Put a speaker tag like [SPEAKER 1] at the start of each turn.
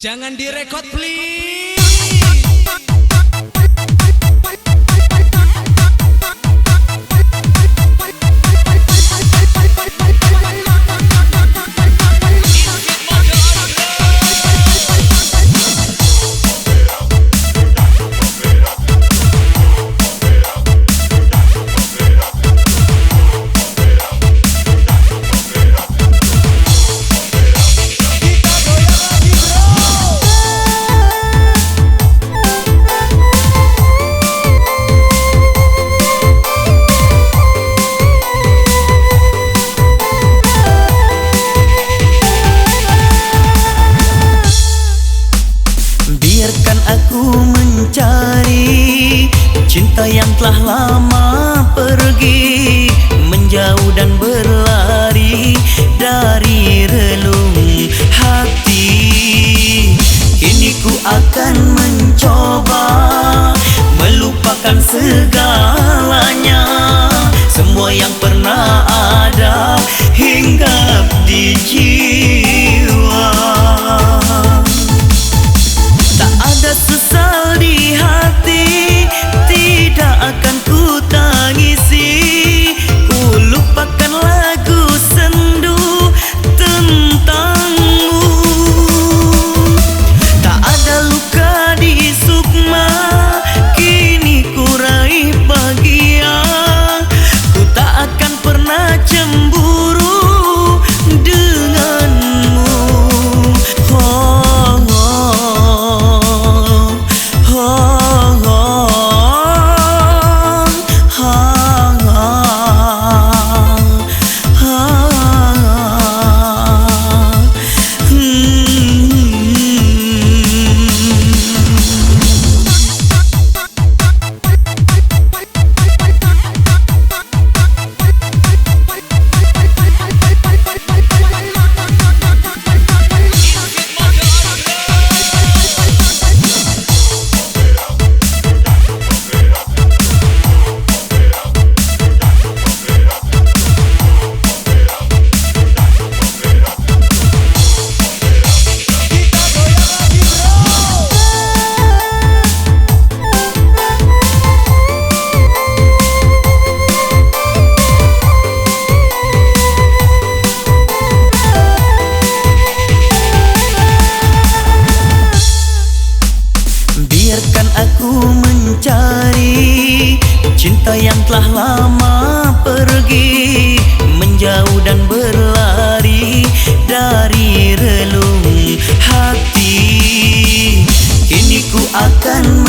[SPEAKER 1] Jangan direkod please.
[SPEAKER 2] Biarkan aku mencari cinta yang telah lama pergi, menjauh dan berlari dari relung hati. Kini ku akan mencoba melupakan segalanya, semua yang pernah ada hinggap di jiwa. Ada sesal di hati, tidak akan ku tangisi. Ku lupakan lagu sendu tentangmu. Tak ada luka di sukma, kini ku raih bahagia. Ku tak akan pernah cemburu denganmu. Biarkan aku mencari cinta yang telah lama pergi, menjauh dan berlari dari relung hati. Kini ku akan